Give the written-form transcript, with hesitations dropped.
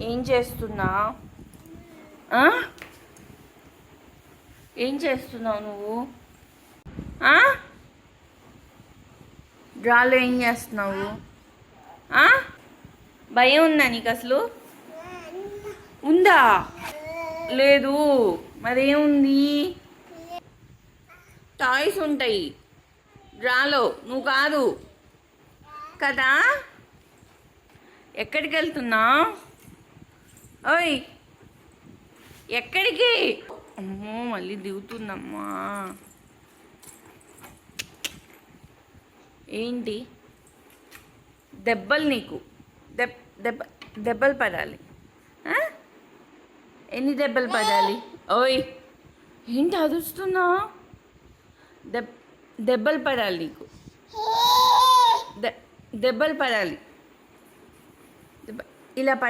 ఏం చేస్తున్నా? ఏం చేస్తున్నావు నువ్వు? డ్రాలో ఏం చేస్తున్నావు? భయం ఉందా నీకు అసలు? ఉందా? లేదు. మరేముంది? టాయ్స్ ఉంటాయి డ్రాలో, నువ్వు కాదు కదా. ఎక్కడికి వెళ్తున్నావు? ఓయ్, ఎక్కడికి? అమ్మో, మళ్ళీ దిగుతుందమ్మా. ఏంటి దెబ్బలు నీకు? దెబ్బలు పడాలి. ఎన్ని దెబ్బలు పడాలి? ఓయ్, ఏంటి అదుస్తున్నావు? దెబ్బలు పడాలి నీకు. దెబ్బలు పడాలి. ఇలా